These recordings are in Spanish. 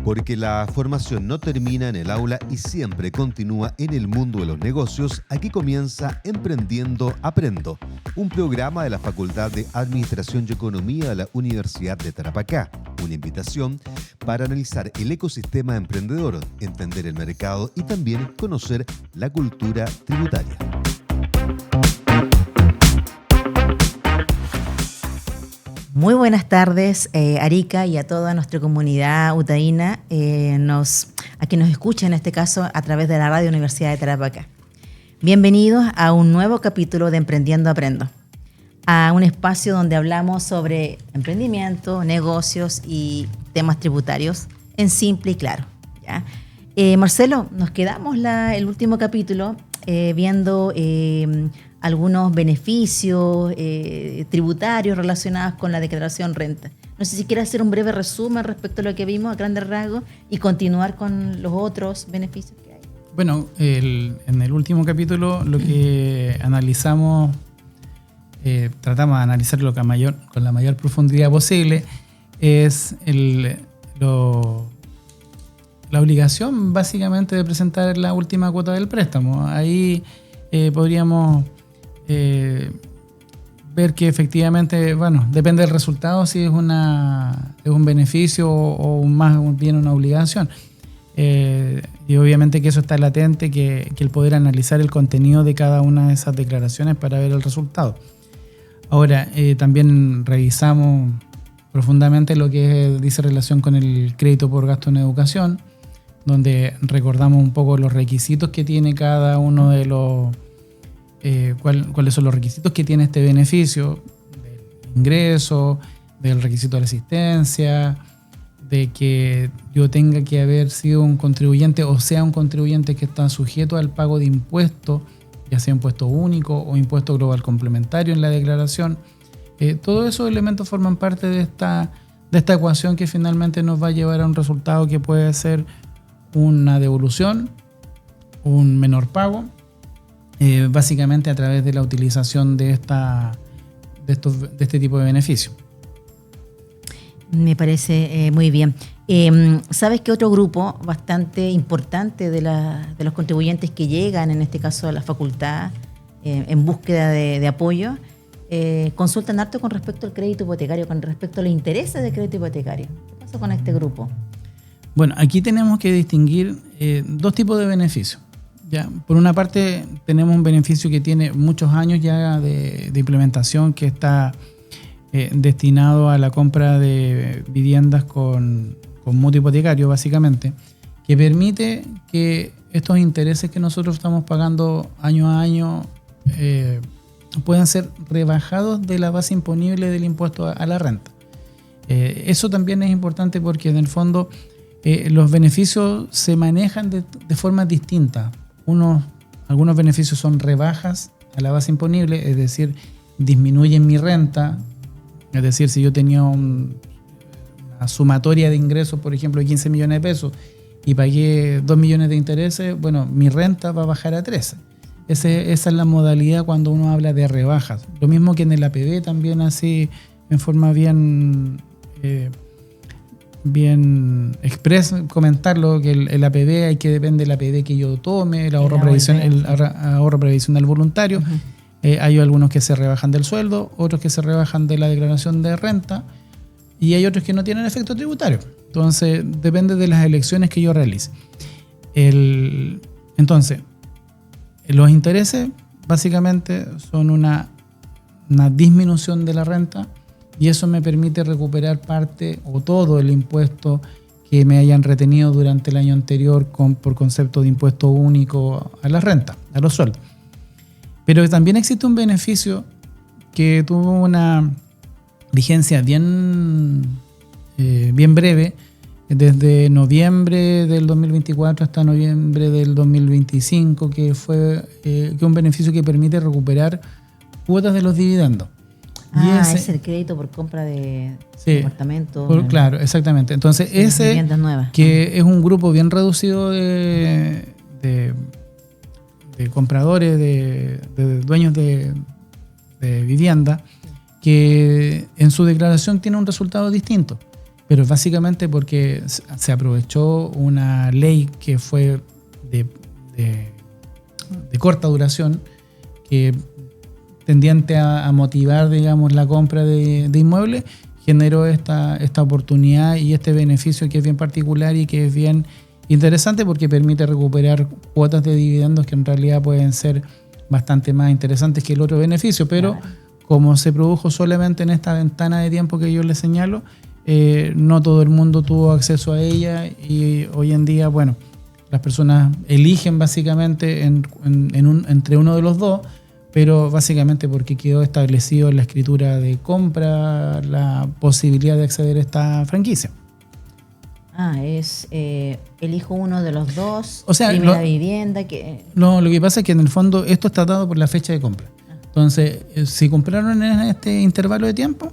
Porque la formación no termina en el aula y siempre continúa en el mundo de los negocios, aquí comienza Emprendiendo Aprendo, un programa de la Facultad de Administración y Economía de la Universidad de Tarapacá. Una invitación para analizar el ecosistema emprendedor, entender el mercado y también conocer la cultura tributaria. Muy buenas tardes, Arica, y a toda nuestra comunidad utaína, a quien nos escucha en este caso a través de la Radio Universidad de Tarapacá. Bienvenidos a un nuevo capítulo de Emprendiendo Aprendo, a un espacio donde hablamos sobre emprendimiento, negocios y temas tributarios en simple y claro, ¿ya? Marcelo, nos quedamos el último capítulo viendo algunos beneficios tributarios relacionados con la declaración renta. No sé si quieres hacer un breve resumen respecto a lo que vimos a grandes rasgos y continuar con los otros beneficios que hay. Bueno, en el último capítulo lo que analizamos, tratamos de analizarlo con la mayor profundidad posible, es la obligación básicamente de presentar la última cuota del préstamo. Ahí podríamos ver que efectivamente, bueno, depende del resultado si es un beneficio o más bien una obligación. Y obviamente que eso está latente, que el poder analizar el contenido de cada una de esas declaraciones para ver el resultado. Ahora, también revisamos profundamente lo que dice relación con el crédito por gasto en educación, donde recordamos un poco los requisitos que tiene cada uno de los cuáles son los requisitos que tiene este beneficio, del ingreso, del requisito de la asistencia, de que yo tenga que haber sido un contribuyente o sea un contribuyente que está sujeto al pago de impuestos, ya sea impuesto único o impuesto global complementario en la declaración. Todos esos elementos forman parte de esta ecuación que finalmente nos va a llevar a un resultado que puede ser una devolución, un menor pago, básicamente a través de la utilización de este tipo de beneficios. Me parece muy bien. ¿Sabes qué otro grupo bastante importante de los contribuyentes que llegan, en este caso a la facultad, en búsqueda de apoyo, consultan harto con respecto al crédito hipotecario, con respecto a los intereses del crédito hipotecario? ¿Qué pasa con este grupo? Bueno, aquí tenemos que distinguir dos tipos de beneficios. Ya, por una parte tenemos un beneficio que tiene muchos años ya de implementación, que está destinado a la compra de viviendas con mutuo hipotecario, básicamente, que permite que estos intereses que nosotros estamos pagando año a año puedan ser rebajados de la base imponible del impuesto a la renta. Eso también es importante porque en el fondo los beneficios se manejan de forma distinta. Algunos beneficios son rebajas a la base imponible, es decir, disminuyen mi renta. Es decir, si yo tenía una sumatoria de ingresos, por ejemplo, de 15 millones de pesos y pagué 2 millones de intereses, bueno, mi renta va a bajar a 13. Esa es la modalidad cuando uno habla de rebajas. Lo mismo que en el APB también, así en forma bien express, comentarlo, que el APB hay que depende del APB que yo tome, el ahorro previsional voluntario. Uh-huh. Hay algunos que se rebajan del sueldo, otros que se rebajan de la declaración de renta y hay otros que no tienen efecto tributario. Entonces, depende de las elecciones que yo realice. Entonces, los intereses básicamente son una disminución de la renta, y eso me permite recuperar parte o todo el impuesto que me hayan retenido durante el año anterior por concepto de impuesto único a la renta, a los sueldos. Pero también existe un beneficio que tuvo una vigencia bien breve, desde noviembre del 2024 hasta noviembre del 2025, que fue un beneficio que permite recuperar cuotas de los dividendos. Es el crédito por compra de departamentos. Claro, exactamente. Entonces, ese que es un grupo bien reducido de compradores, de dueños de vivienda, que en su declaración tiene un resultado distinto. pero básicamente porque se aprovechó una ley que fue de corta duración, que tendiente a motivar, digamos, la compra de inmuebles, generó esta oportunidad y este beneficio que es bien particular y que es bien interesante porque permite recuperar cuotas de dividendos que en realidad pueden ser bastante más interesantes que el otro beneficio, pero claro, como se produjo solamente en esta ventana de tiempo que yo les señalo, no todo el mundo tuvo acceso a ella y hoy en día, bueno, las personas eligen básicamente entre uno de los dos, pero básicamente porque quedó establecido en la escritura de compra la posibilidad de acceder a esta franquicia. Elijo uno de los dos, o sea, primera vivienda. No, lo que pasa es que en el fondo esto está dado por la fecha de compra. Entonces, si compraron en este intervalo de tiempo,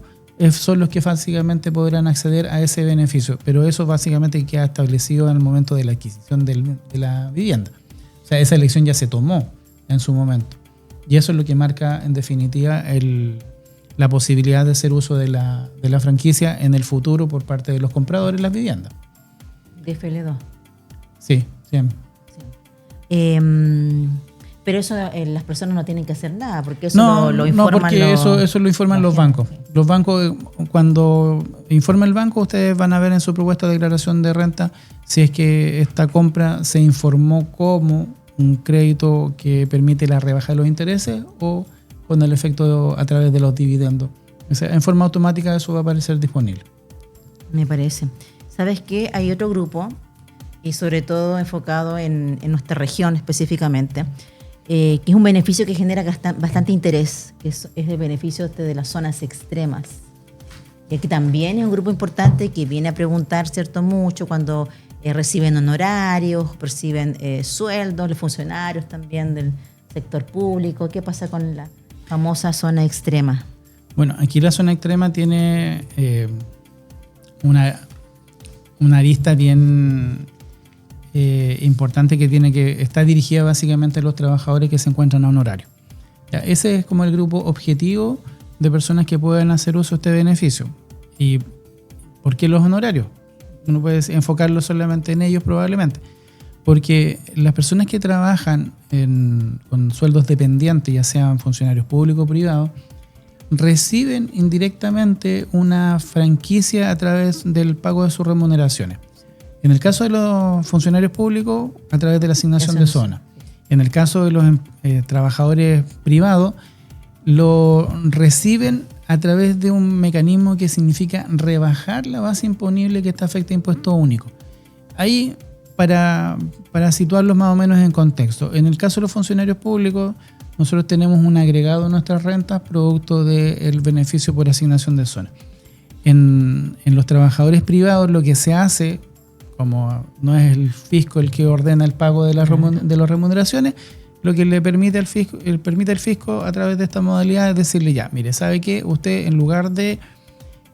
son los que básicamente podrán acceder a ese beneficio, pero eso básicamente queda establecido en el momento de la adquisición de la vivienda. O sea, esa elección ya se tomó en su momento. Y eso es lo que marca, en definitiva, la posibilidad de hacer uso de la franquicia en el futuro por parte de los compradores de las viviendas. De FL2. Sí, siempre. Sí. Pero eso las personas no tienen que hacer nada, porque eso lo informan. No, porque eso lo informan los bancos. Sí. Los bancos, cuando informa el banco, ustedes van a ver en su propuesta de declaración de renta si es que esta compra se informó como un crédito que permite la rebaja de los intereses o con el efecto a través de los dividendos. O sea, en forma automática eso va a aparecer disponible. Me parece. ¿Sabes qué? Hay otro grupo, y sobre todo enfocado en nuestra región específicamente, que es un beneficio que genera bastante interés, que es el beneficio de las zonas extremas. Y aquí también es un grupo importante que viene a preguntar, ¿cierto?, mucho cuando reciben honorarios, perciben sueldos, los funcionarios también del sector público. ¿Qué pasa con la famosa zona extrema? Bueno, aquí la zona extrema tiene una arista bien importante que está dirigida básicamente a los trabajadores que se encuentran a honorario. Ya, ese es como el grupo objetivo de personas que pueden hacer uso de este beneficio. ¿Y por qué los honorarios? Uno puede enfocarlo solamente en ellos probablemente, porque las personas que trabajan con sueldos dependientes, ya sean funcionarios públicos o privados, reciben indirectamente una franquicia a través del pago de sus remuneraciones. En el caso de los funcionarios públicos, a través de la asignación de zona. En el caso de los trabajadores privados, lo reciben a través de un mecanismo que significa rebajar la base imponible que está afecta a impuesto único. Ahí, para situarlos más o menos en contexto, en el caso de los funcionarios públicos, nosotros tenemos un agregado en nuestras rentas producto del beneficio por asignación de zona. En los trabajadores privados lo que se hace, como no es el fisco el que ordena el pago de las remuneraciones, lo que le permite al fisco a través de esta modalidad es decirle ya, mire, ¿sabe qué? Usted en lugar de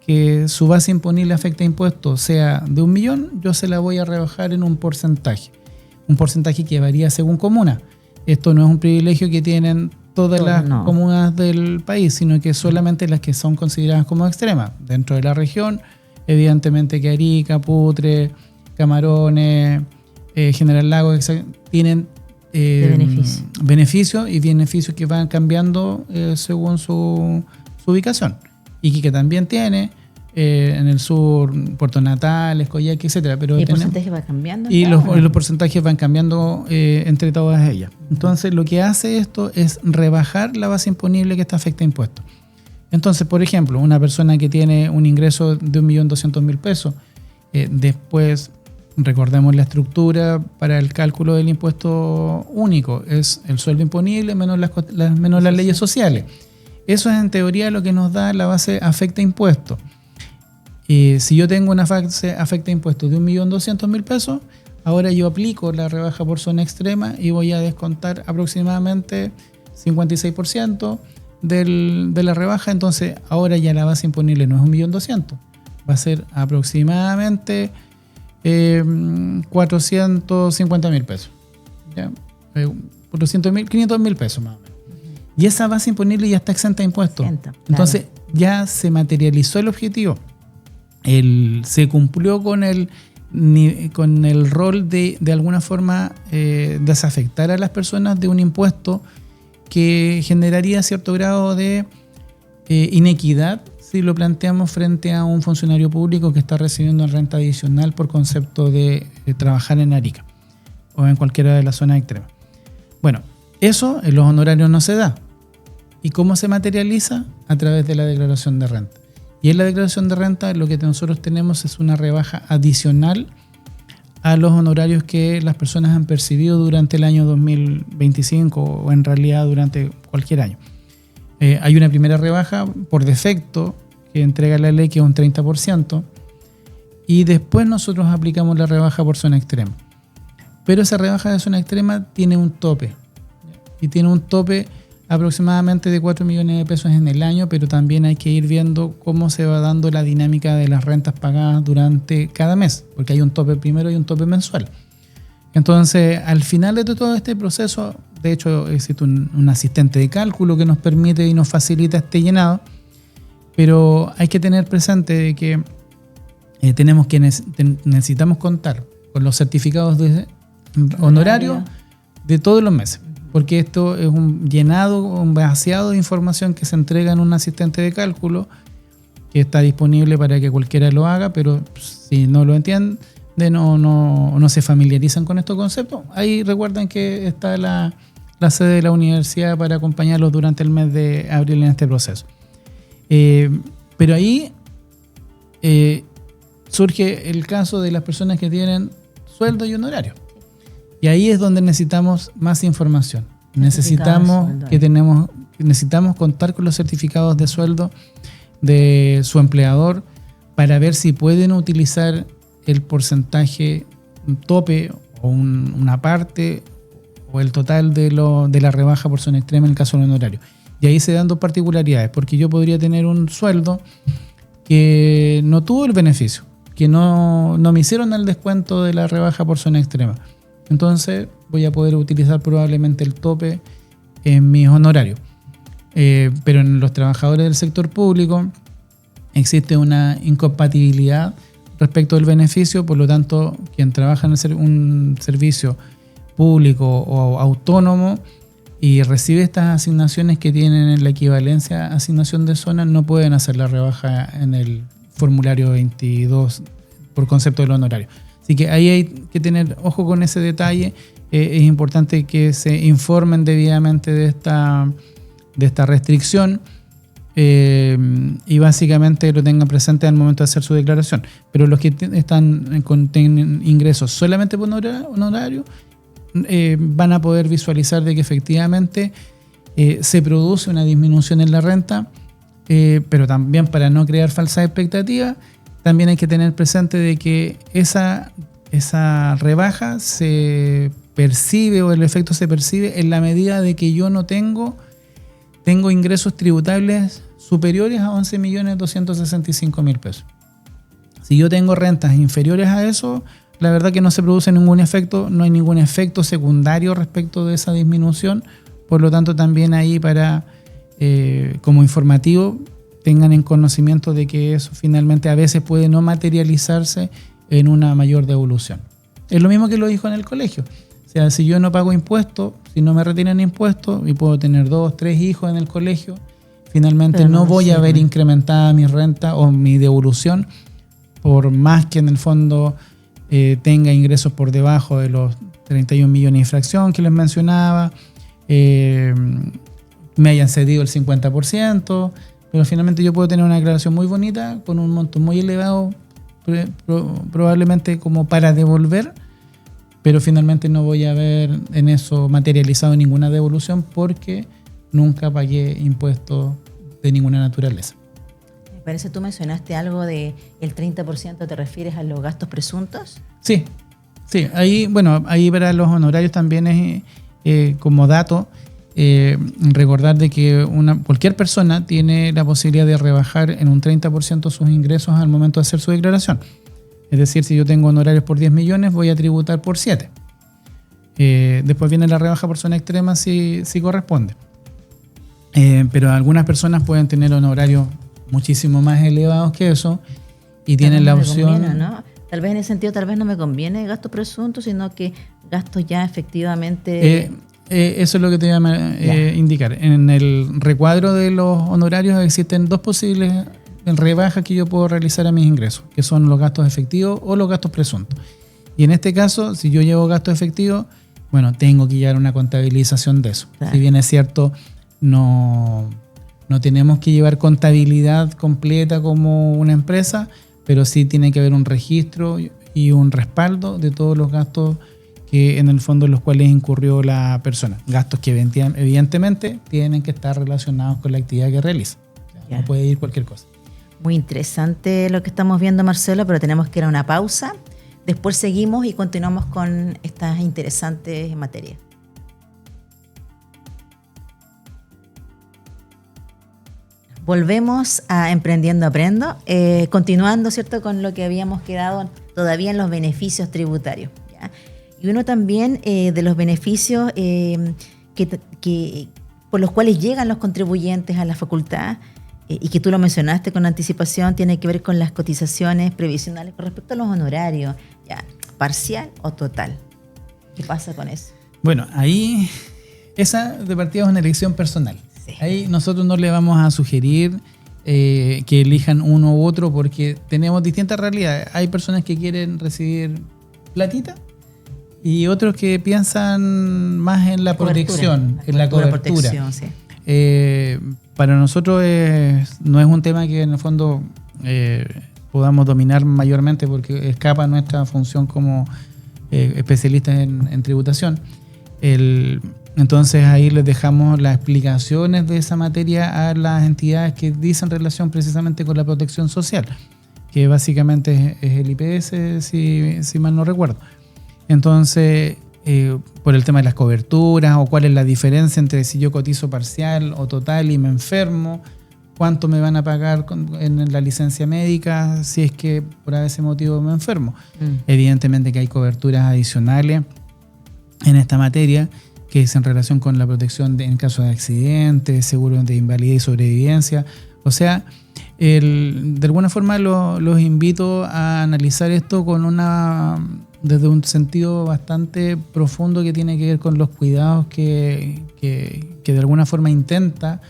que su base imponible afecta a impuestos sea de 1 millón, yo se la voy a rebajar en un porcentaje que varía según comuna. Esto no es un privilegio que tienen todas las comunas del país, sino que solamente las que son consideradas como extremas. Dentro de la región, evidentemente que Arica, Putre, Camarones, General Lago, tienen beneficios y beneficios que van cambiando según su ubicación. Iquique también tiene, en el sur, Puerto Natales, Coyhaique, etcétera. Pero ¿y el porcentaje va cambiando? Y los porcentajes van cambiando entre todas ellas. Entonces, lo que hace esto es rebajar la base imponible que está afecta a impuestos. Entonces, por ejemplo, una persona que tiene un ingreso de 1.200.000 pesos, después, recordemos la estructura para el cálculo del impuesto único, es el sueldo imponible menos las leyes sociales. Eso es en teoría lo que nos da la base afecta a impuestos. Si yo tengo una base afecta a impuestos de 1.200.000 pesos, ahora yo aplico la rebaja por zona extrema y voy a descontar aproximadamente 56% de la rebaja. Entonces ahora ya la base imponible no es 1.200.000, va a ser aproximadamente 450.000 pesos, ¿ya? 500.000 pesos más o menos. Y esa base imponible ya está exenta de impuestos. Entonces ya se materializó el objetivo. se cumplió con el rol de alguna forma desafectar a las personas de un impuesto que generaría cierto grado de inequidad si lo planteamos frente a un funcionario público que está recibiendo renta adicional por concepto de trabajar en Arica o en cualquiera de las zonas extremas. Bueno, eso en los honorarios no se da. ¿Y cómo se materializa? A través de la declaración de renta. Y en la declaración de renta lo que nosotros tenemos es una rebaja adicional a los honorarios que las personas han percibido durante el año 2025 o en realidad durante cualquier año. Hay una primera rebaja por defecto que entrega la ley, que es un 30%, y después nosotros aplicamos la rebaja por zona extrema. Pero esa rebaja de zona extrema tiene un tope, y tiene un tope aproximadamente de 4 millones de pesos en el año, pero también hay que ir viendo cómo se va dando la dinámica de las rentas pagadas durante cada mes, porque hay un tope primero y un tope mensual. Entonces, al final de todo este proceso, de hecho, existe un asistente de cálculo que nos permite y nos facilita este llenado, pero hay que tener presente de que necesitamos contar con los certificados de honorario de todos los meses, porque esto es un llenado, un vaciado de información que se entrega en un asistente de cálculo que está disponible para que cualquiera lo haga, pero si no lo entiende, no se familiarizan con estos conceptos. Ahí recuerden que está la sede de la universidad para acompañarlos durante el mes de abril en este proceso. Pero ahí surge el caso de las personas que tienen sueldo y honorario. Y ahí es donde necesitamos más información. Necesitamos contar con los certificados de sueldo de su empleador para ver si pueden utilizar el porcentaje, un tope o una parte o el total de la rebaja por zona extrema en el caso del honorario. Y ahí se dan dos particularidades, porque yo podría tener un sueldo que no tuvo el beneficio, que no me hicieron el descuento de la rebaja por zona extrema. Entonces voy a poder utilizar probablemente el tope en mis honorarios. Pero en los trabajadores del sector público existe una incompatibilidad respecto del beneficio, por lo tanto, quien trabaja en un servicio público o autónomo y recibe estas asignaciones que tienen la equivalencia a asignación de zona, no pueden hacer la rebaja en el formulario 22 por concepto del honorario. Así que ahí hay que tener ojo con ese detalle. Es importante que se informen debidamente de esta restricción y básicamente lo tengan presente al momento de hacer su declaración. Pero los que tienen ingresos solamente por honorario van a poder visualizar de que efectivamente se produce una disminución en la renta, pero también, para no crear falsas expectativas, también hay que tener presente de que esa rebaja se percibe, o el efecto se percibe en la medida de que yo no tengo ingresos tributables superiores a 11.265.000 pesos. Si yo tengo rentas inferiores a eso, la verdad que no se produce ningún efecto, no hay ningún efecto secundario respecto de esa disminución. Por lo tanto, también ahí como informativo, tengan en conocimiento de que eso finalmente a veces puede no materializarse en una mayor devolución. Es lo mismo que lo dijo en el colegio. O sea, si yo no pago impuestos, si no me retiran impuestos y puedo tener 2, 3 hijos en el colegio, finalmente no voy a ver incrementada mi renta o mi devolución, por más que en el fondo tenga ingresos por debajo de los 31 millones de infracción que les mencionaba, me hayan cedido el 50%, pero finalmente yo puedo tener una declaración muy bonita con un monto muy elevado, probablemente como para devolver, pero finalmente no voy a ver en eso materializado ninguna devolución porque nunca pagué impuestos de ninguna naturaleza. Me parece, tú mencionaste algo de el 30%, ¿te refieres a los gastos presuntos? Sí, ahí para los honorarios también es como dato, recordar de que cualquier persona tiene la posibilidad de rebajar en un 30% sus ingresos al momento de hacer su declaración. Es decir, si yo tengo honorarios por 10 millones, voy a tributar por 7. Después viene la rebaja por zona extrema si corresponde. Pero algunas personas pueden tener honorarios muchísimo más elevados que eso y tienen la opción... Conviene, ¿no? Tal vez en ese sentido, tal vez no me conviene gasto presunto, sino que gastos ya efectivamente... Eso es lo que te iba a indicar. En el recuadro de los honorarios existen dos posibles rebajas que yo puedo realizar a mis ingresos, que son los gastos efectivos o los gastos presuntos. Y en este caso, si yo llevo gastos efectivos, bueno, tengo que llevar una contabilización de eso. Claro. Si bien es cierto, no tenemos que llevar contabilidad completa como una empresa, pero sí tiene que haber un registro y un respaldo de todos los gastos que en el fondo en los cuales incurrió la persona. Gastos que evidentemente tienen que estar relacionados con la actividad que realiza. No puede ir cualquier cosa. Muy interesante lo que estamos viendo, Marcelo, pero tenemos que ir a una pausa. Después seguimos y continuamos con estas interesantes materias. Volvemos a Emprendiendo Aprendo, continuando, ¿cierto?, con lo que habíamos quedado todavía en los beneficios tributarios, ¿ya? Y uno también de los beneficios por los cuales llegan los contribuyentes a la facultad, y que tú lo mencionaste con anticipación, tiene que ver con las cotizaciones previsionales con respecto a los honorarios, ¿ya? Parcial o total. ¿Qué pasa con eso? Bueno, ahí esa de partida es una elección personal. Sí. Ahí nosotros no le vamos a sugerir que elijan uno u otro porque tenemos distintas realidades. Hay personas que quieren recibir platita y otros que piensan más en la protección, en la cobertura. Protección, sí. Para nosotros no es un tema que en el fondo podamos dominar mayormente porque escapa a nuestra función como especialistas en tributación. Entonces ahí les dejamos las explicaciones de esa materia a las entidades que dicen relación precisamente con la protección social, que básicamente es el IPS, si mal no recuerdo. Entonces, por el tema de las coberturas o cuál es la diferencia entre si yo cotizo parcial o total y me enfermo, cuánto me van a pagar en la licencia médica si es que por ese motivo me enfermo. Evidentemente que hay coberturas adicionales en esta materia que es en relación con la protección en caso de accidentes, seguros de invalidez y sobrevivencia. O sea, de alguna forma los invito a analizar esto desde un sentido bastante profundo que tiene que ver con los cuidados que de alguna forma intenta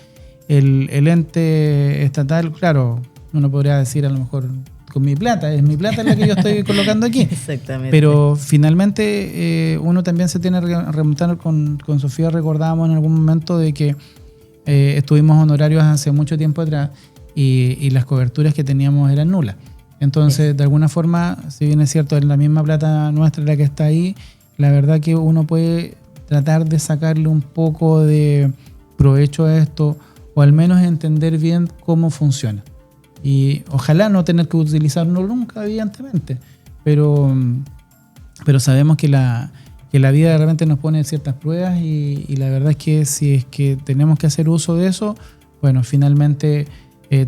el ente estatal. Claro, uno podría decir a lo mejor con mi plata, es mi plata la que yo estoy colocando aquí. Exactamente. Pero finalmente uno también se tiene que remontar con Sofía, recordábamos en algún momento de que estuvimos honorarios hace mucho tiempo atrás y las coberturas que teníamos eran nulas. Entonces, de alguna forma, si bien es cierto, es la misma plata nuestra la que está ahí, la verdad que uno puede tratar de sacarle un poco de provecho a esto o al menos entender bien cómo funciona. Y ojalá no tener que utilizarlo nunca, evidentemente, pero sabemos que la vida de repente nos pone ciertas pruebas y la verdad es que si es que tenemos que hacer uso de eso, bueno, finalmente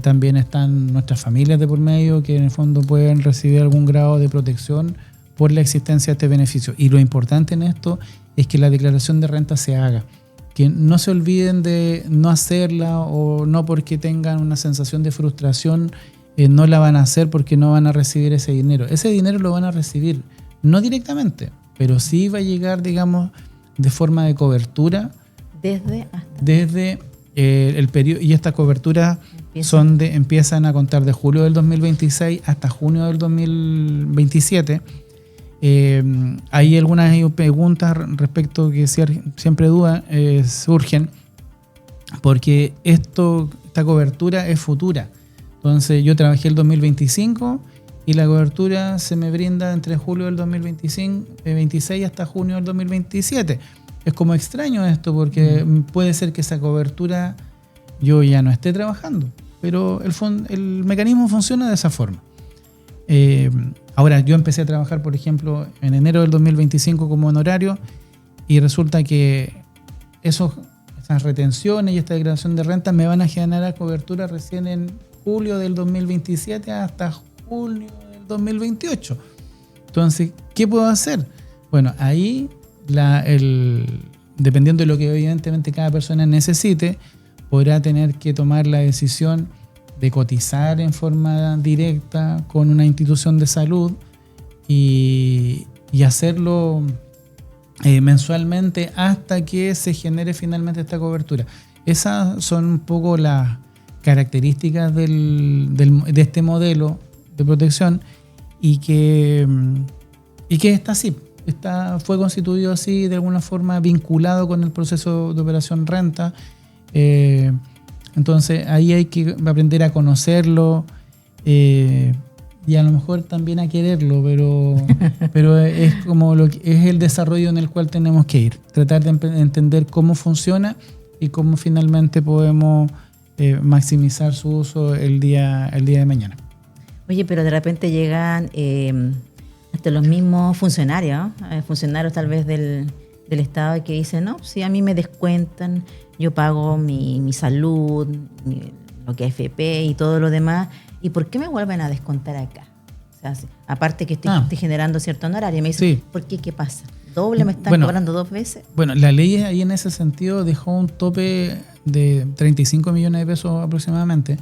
también están nuestras familias de por medio que en el fondo pueden recibir algún grado de protección por la existencia de este beneficio. Y lo importante en esto es que la declaración de renta se haga, que no se olviden de no hacerla o no porque tengan una sensación de frustración no la van a hacer porque no van a recibir ese dinero. Ese dinero lo van a recibir, no directamente, pero sí va a llegar, digamos, de forma de cobertura desde el periodo, y estas coberturas empiezan a contar de julio del 2026 hasta junio del 2027. Hay algunas preguntas respecto que siempre dudas surgen porque esta cobertura es futura. Entonces yo trabajé el 2025 y la cobertura se me brinda entre julio del 2026 hasta junio del 2027. Es como extraño esto porque puede ser que esa cobertura yo ya no esté trabajando, pero el mecanismo funciona de esa forma. Ahora, yo empecé a trabajar, por ejemplo, en enero del 2025 como honorario y resulta que esas retenciones y esta declaración de renta me van a generar cobertura recién en julio del 2027 hasta junio del 2028. Entonces, ¿qué puedo hacer? Bueno, ahí, dependiendo de lo que evidentemente cada persona necesite, podrá tener que tomar la decisión de cotizar en forma directa con una institución de salud y hacerlo mensualmente hasta que se genere finalmente esta cobertura. Esas son un poco las características de este modelo de protección y que está así. Fue constituido así, de alguna forma vinculado con el proceso de operación renta. Entonces ahí hay que aprender a conocerlo y a lo mejor también a quererlo, pero es como es el desarrollo en el cual tenemos que ir, tratar de entender cómo funciona y cómo finalmente podemos maximizar su uso el día de mañana. Oye, pero de repente llegan hasta los mismos funcionarios, funcionarios tal vez del Estado, que dicen, no, si a mí me descuentan, yo pago mi salud, lo que es FP y todo lo demás, ¿y por qué me vuelven a descontar acá? O sea, aparte que estoy generando cierto honorario, me dicen, sí. ¿Por qué? ¿Qué pasa? ¿Doble me están cobrando 2 veces? Bueno, la ley ahí en ese sentido dejó un tope de 35 millones de pesos aproximadamente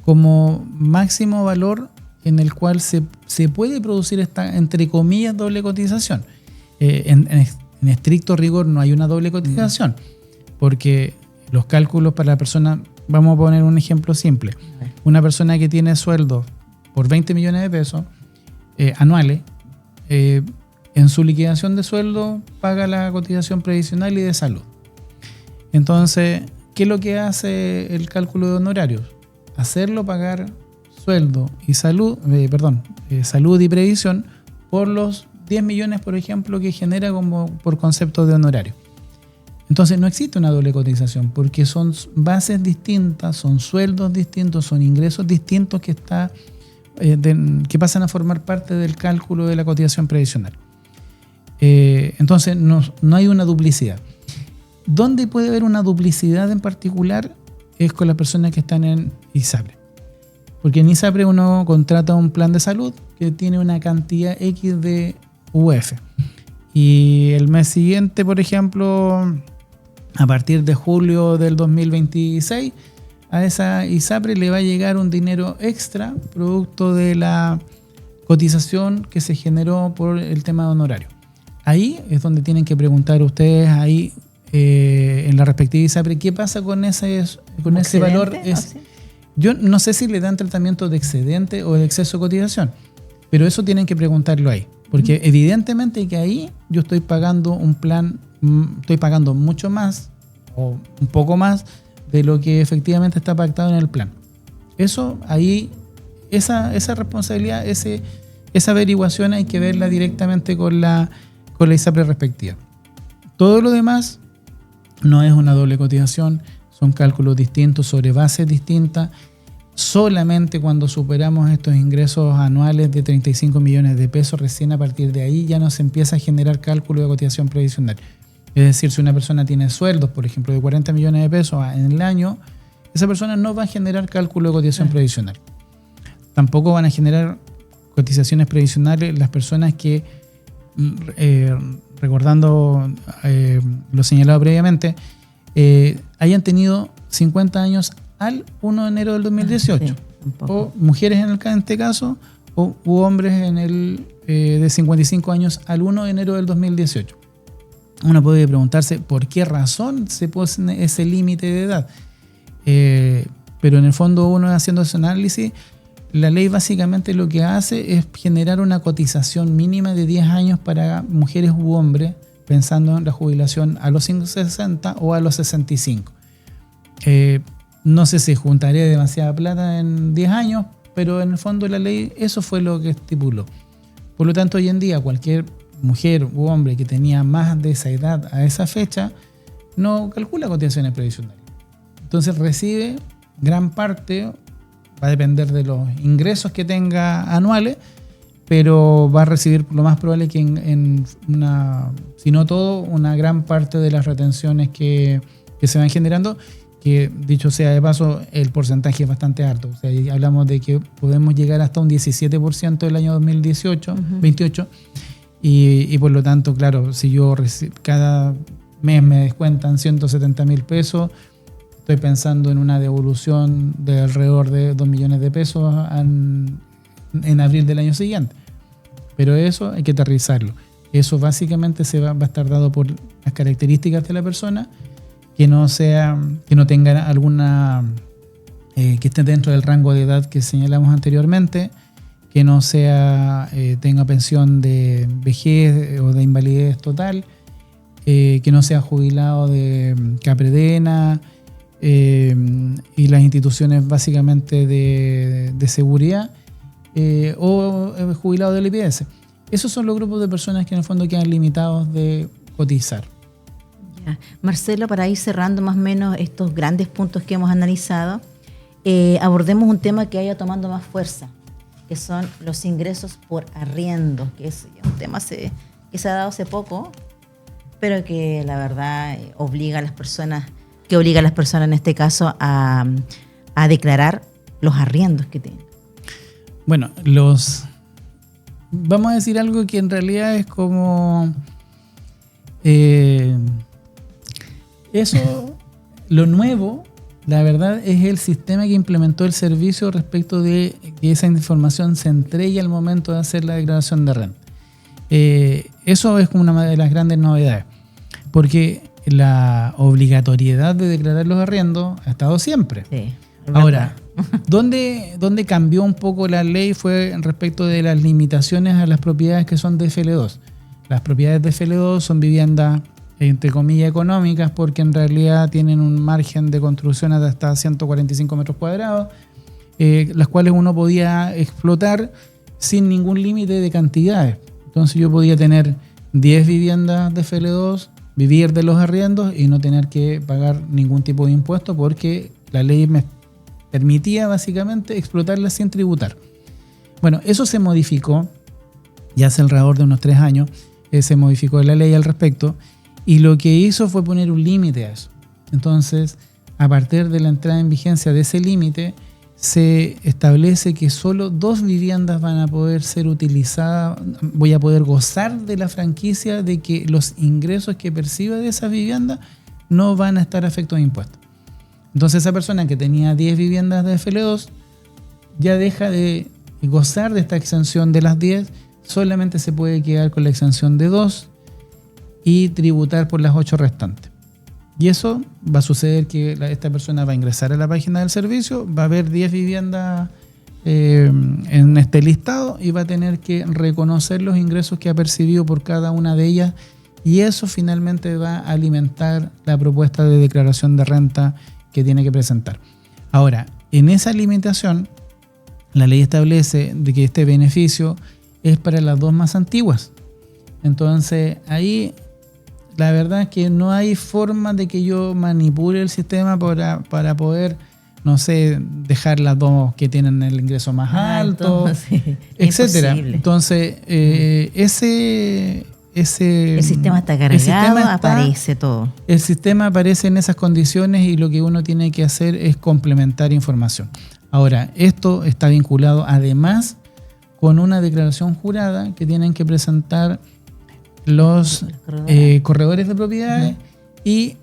como máximo valor en el cual se puede producir esta, entre comillas, doble cotización. En estricto rigor no hay una doble cotización, porque los cálculos para la persona, vamos a poner un ejemplo simple, una persona que tiene sueldo por 20 millones de pesos anuales, en su liquidación de sueldo paga la cotización previsional y de salud. Entonces, ¿qué es lo que hace el cálculo de honorarios? Hacerlo pagar sueldo y salud, salud y previsión por los 10 millones, por ejemplo, que genera como por concepto de honorario. Entonces no existe una doble cotización porque son bases distintas, son sueldos distintos, son ingresos distintos que pasan a formar parte del cálculo de la cotización previsional. Entonces no hay una duplicidad. ¿Dónde puede haber una duplicidad en particular? Es con las personas que están en ISAPRE. Porque en ISAPRE uno contrata un plan de salud que tiene una cantidad X de UF. Y el mes siguiente, por ejemplo, a partir de julio del 2026, a esa ISAPRE le va a llegar un dinero extra producto de la cotización que se generó por el tema de honorario. Ahí es donde tienen que preguntar ustedes ahí en la respectiva ISAPRE qué pasa con ese valor. Yo no sé si le dan tratamiento de excedente o de exceso de cotización, pero eso tienen que preguntarlo ahí, porque evidentemente que ahí yo estoy pagando un plan, estoy pagando mucho más o un poco más de lo que efectivamente está pactado en el plan. Eso ahí, esa responsabilidad, esa averiguación hay que verla directamente con la ISAPRE respectiva. Todo lo demás no es una doble cotización, son cálculos distintos sobre bases distintas. Solamente cuando superamos estos ingresos anuales de 35 millones de pesos, recién a partir de ahí ya nos empieza a generar cálculo de cotización previsional. Es decir, si una persona tiene sueldos, por ejemplo, de 40 millones de pesos en el año, esa persona no va a generar cálculo de cotización previsional. Tampoco van a generar cotizaciones previsionales las personas que, recordando lo señalado previamente, hayan tenido 50 años al 1 de enero del 2018. Sí, o mujeres en este caso, u hombres de 55 años al 1 de enero del 2018. Uno puede preguntarse por qué razón se pone ese límite de edad. Pero en el fondo uno haciendo ese análisis, la ley básicamente lo que hace es generar una cotización mínima de 10 años para mujeres u hombres, pensando en la jubilación a los 60 o a los 65. No sé si juntaría demasiada plata en 10 años, pero en el fondo la ley eso fue lo que estipuló. Por lo tanto, hoy en día cualquier mujer u hombre que tenía más de esa edad a esa fecha no calcula cotizaciones previsionales. Entonces recibe gran parte, va a depender de los ingresos que tenga anuales, pero va a recibir lo más probable que si no todo, una gran parte de las retenciones que se van generando, que dicho sea de paso, el porcentaje es bastante alto. O sea, hablamos de que podemos llegar hasta un 17% del año 2018, 28, y por lo tanto, claro, si yo cada mes me descuentan 170 mil pesos, estoy pensando en una devolución de alrededor de 2 millones de pesos en abril del año siguiente. Pero eso hay que aterrizarlo. Eso básicamente va a estar dado por las características de la persona, que no tenga alguna, que esté dentro del rango de edad que señalamos anteriormente, que no tenga pensión de vejez o de invalidez total, que no sea jubilado de Capredena y las instituciones básicamente de seguridad, o jubilado del IPS. Esos son los grupos de personas que en el fondo quedan limitados de cotizar. Ya. Marcelo, para ir cerrando más o menos estos grandes puntos que hemos analizado, abordemos un tema que vaya tomando más fuerza, que son los ingresos por arriendo, que es un tema que se ha dado hace poco, pero que la verdad obliga a las personas en este caso a declarar los arriendos que tienen. Bueno, vamos a decir algo que en realidad es como eso, lo nuevo, la verdad, es el sistema que implementó el servicio respecto de que esa información se entregue al momento de hacer la declaración de renta. Eso es como una de las grandes novedades, porque la obligatoriedad de declarar los arriendos ha estado siempre. Sí, ahora, ¿dónde cambió un poco la ley? Fue respecto de las limitaciones a las propiedades que son de FL2. Las propiedades de FL2 son viviendas, entre comillas, económicas, porque en realidad tienen un margen de construcción de hasta 145 metros cuadrados, las cuales uno podía explotar sin ningún límite de cantidades. Entonces yo podía tener 10 viviendas de FL2, vivir de los arriendos y no tener que pagar ningún tipo de impuesto, porque la ley me permitía básicamente explotarlas sin tributar. Bueno, eso se modificó ya hace alrededor de unos 3 años, se modificó la ley al respecto, y lo que hizo fue poner un límite a eso. Entonces, a partir de la entrada en vigencia de ese límite, se establece que solo 2 viviendas van a poder ser utilizadas, voy a poder gozar de la franquicia de que los ingresos que perciba de esa vivienda no van a estar afectos a impuestos. Entonces esa persona que tenía 10 viviendas de FL2 ya deja de gozar de esta exención de las 10, solamente se puede quedar con la exención de 2 y tributar por las 8 restantes. Y eso va a suceder que esta persona va a ingresar a la página del servicio, va a ver 10 viviendas en este listado y va a tener que reconocer los ingresos que ha percibido por cada una de ellas, y eso finalmente va a alimentar la propuesta de declaración de renta que tiene que presentar. Ahora, en esa limitación, la ley establece de que este beneficio es para las 2 más antiguas. Entonces, ahí la verdad es que no hay forma de que yo manipule el sistema para poder, no sé, dejar las 2 que tienen el ingreso más alto, sí, etcétera. imposible. Entonces, el sistema está cargado, aparece todo. El sistema aparece en esas condiciones y lo que uno tiene que hacer es complementar información. Ahora, esto está vinculado además con una declaración jurada que tienen que presentar los corredores de propiedades y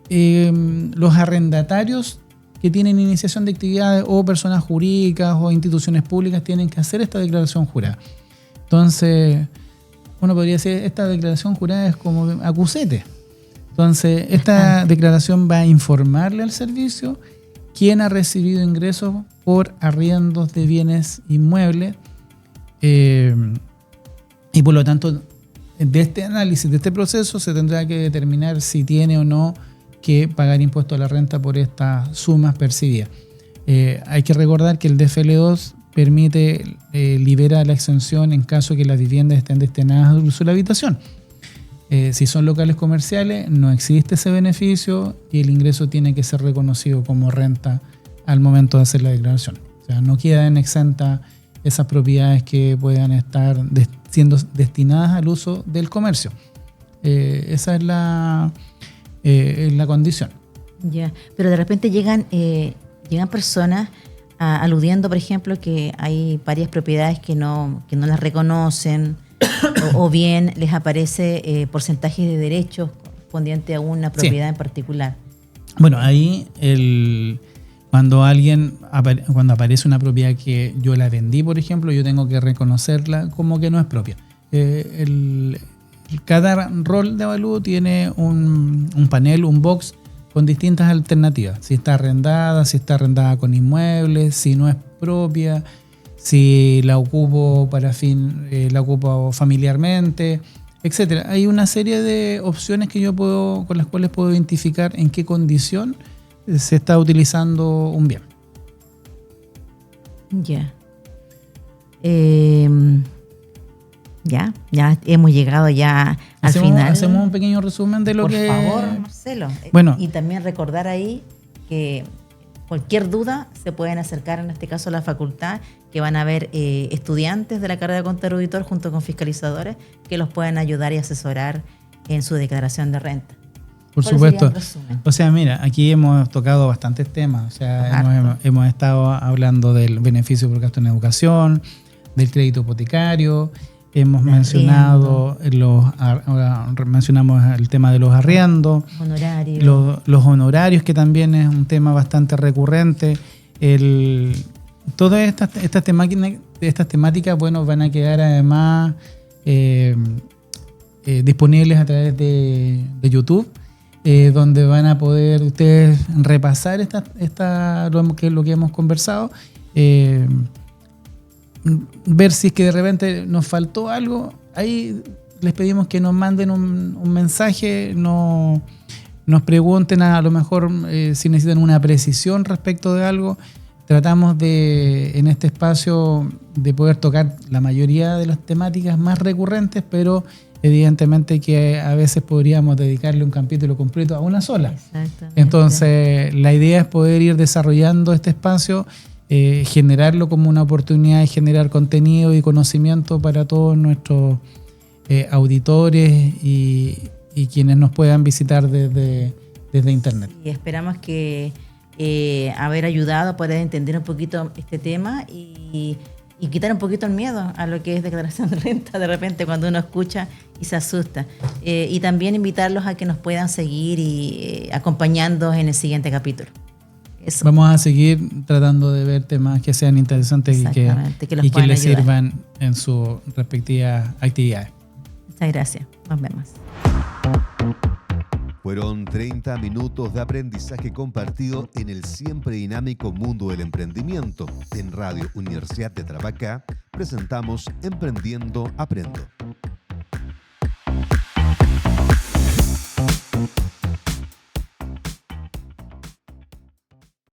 los arrendatarios que tienen iniciación de actividades, o personas jurídicas o instituciones públicas tienen que hacer esta declaración jurada. Entonces, uno podría decir, esta declaración jurada es como acusete. Entonces, esta declaración va a informarle al servicio quién ha recibido ingresos por arriendos de bienes inmuebles, y por lo tanto, de este análisis, de este proceso, se tendrá que determinar si tiene o no que pagar impuesto a la renta por estas sumas percibidas. Hay que recordar que el DFL2 permite liberar la exención en caso que las viviendas estén destinadas al uso de la habitación. Si son locales comerciales, no existe ese beneficio y el ingreso tiene que ser reconocido como renta al momento de hacer la declaración. O sea, no quedan exentas esas propiedades que puedan estar siendo destinadas al uso del comercio. Esa es la condición. Ya, pero de repente llegan personas aludiendo, por ejemplo, que hay varias propiedades que no las reconocen o bien les aparece porcentajes de derechos correspondiente a una propiedad en particular. Bueno, ahí cuando aparece una propiedad que yo la vendí, por ejemplo, yo tengo que reconocerla como que no es propia. Cada rol de avalúo tiene un panel, un box con distintas alternativas. Si está arrendada con inmuebles, si no es propia, si la ocupo la ocupo familiarmente, etcétera. Hay una serie de opciones que con las cuales puedo identificar en qué condición se está utilizando un bien. Ya. Ya hemos llegado ya al final. Hacemos un pequeño resumen de lo Por que... Por favor, Marcelo. Bueno. Y también recordar ahí que cualquier duda se pueden acercar, en este caso a la facultad, que van a haber estudiantes de la carrera de contador auditor junto con fiscalizadores que los pueden ayudar y asesorar en su declaración de renta. Por supuesto. O sea, mira, aquí hemos tocado bastantes temas. O sea, hemos estado hablando del beneficio por gasto en educación, del crédito hipotecario, hemos mencionado mencionamos el tema de los arriendos, los honorarios, que también es un tema bastante recurrente. Todas estas temáticas, bueno, van a quedar además disponibles a través de YouTube, donde van a poder ustedes repasar lo que hemos conversado, ver si es que de repente nos faltó algo. Ahí les pedimos que nos manden un mensaje, nos pregunten a lo mejor si necesitan una precisión respecto de algo. Tratamos en este espacio de poder tocar la mayoría de las temáticas más recurrentes, pero evidentemente que a veces podríamos dedicarle un capítulo completo a una sola. Exactamente. Entonces, la idea es poder ir desarrollando este espacio, generarlo como una oportunidad de generar contenido y conocimiento para todos nuestros auditores y quienes nos puedan visitar desde internet. Y esperamos que haber ayudado a poder entender un poquito este tema y quitar un poquito el miedo a lo que es declaración de renta de repente cuando uno escucha y se asusta. Y también invitarlos a que nos puedan seguir y acompañando en el siguiente capítulo. Eso. Vamos a seguir tratando de ver temas que sean interesantes y que les sirvan en sus respectivas actividades. Muchas gracias. Nos vemos. Fueron 30 minutos de aprendizaje compartido en el siempre dinámico mundo del emprendimiento. En Radio Universidad de Tarapacá presentamos Emprendiendo Aprendo.